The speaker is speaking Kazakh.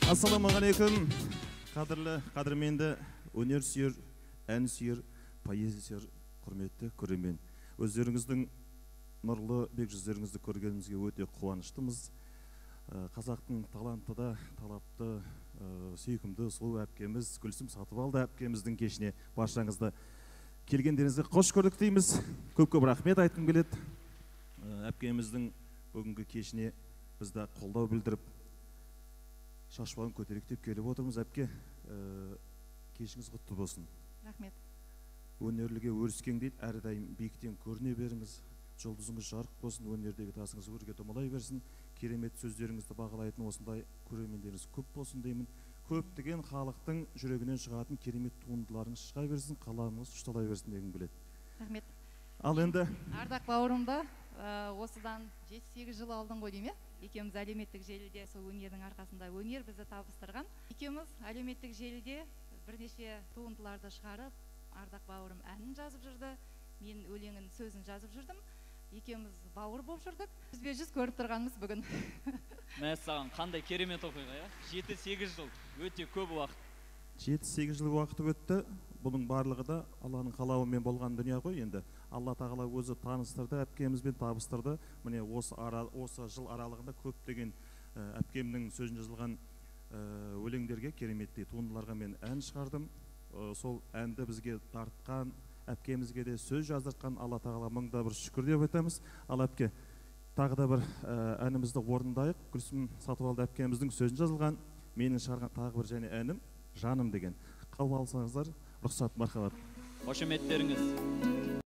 Ассаламағалейкум, қадірменді өнер сүйер, ән сүйер, поэзия сүйер, құрметті көрермен. Өздеріңіздің нұрлы бек жүздеріңізді көргенімізге өте қуаныштымыз. Қазақтың талантты да, талапты, сүйкімді сұлу әпкеміз Гүлсім Сатыбалды әпкеміздің кешіне баршаңызды келгендеріңізге қош көрдік дейміз. Көп рахмет айтқым келеді. Әпкеміздің бүгінгі кешіне бізді қолдау білдіріп, шашбауын көтеректеп келіп отырмыз. Әпке, кешіңіз құтты болсын. Рахмет. Өнерліге өріскен дейді, әрдайым биіктен көріне беріңіз. Жұлдызыңыз жарық болсын, өнердегі тасыңыз өрге домалай берсін. Керемет сөздеріңізді бағалайтын осындай көрермендеріңіз көп болсын деймін. Көптеген халықтың жүрегінен шығатын керемет туындыларыңыз шыға берсін, қаламыңыз ұшталай берсін дегім келеді. Рахмет. Ал енді Ардақ бауырымды осыдан 7-8 жыл алдың ғой дейме? Екеуміз әлеуметтік желіде сол өнердің арқасында өнер бізді табыстырған. Екеуміз әлеуметтік желіде бірнеше туындыларды шығарып, Ардақ бауырым әнін жазып жүрді, мен өлеңін сөзін жазып жүрдім. Екеуміз бауыр болып жүрдік. Бізбе жүз көріп тұрғанымыз бүгін. Мәссаған, қандай керемет оқиға, 7-8 жыл, өте көп уақыт. 7-8 жыл уақыты өтті. Бұның барлығы да Алланың қалауымен болған дүние ғой. Енді Алла тағала өзі таныстырды, әпкемізбен табыстырды. Міне осы жыл аралығында көптеген әпкемнің сөзін жазылған өлеңдерге, кереметтей туындыларға мен ән шығардым. Сол әнді бізге тартқан, әпкемізге де сөз жаздыртқан Алла тағала мыңда бір шүкір деп айтамыз. Ал әпке, тағы да бір әнімізді орындайық. Гүлсім Сатыбалды әпкеміздің сөзін жазылған, менің шығарған тағы бір және әнім «Жаным» деген. Қабыл алсаңыздар, рұқсат, мархабат. Қошеметтеріңіз.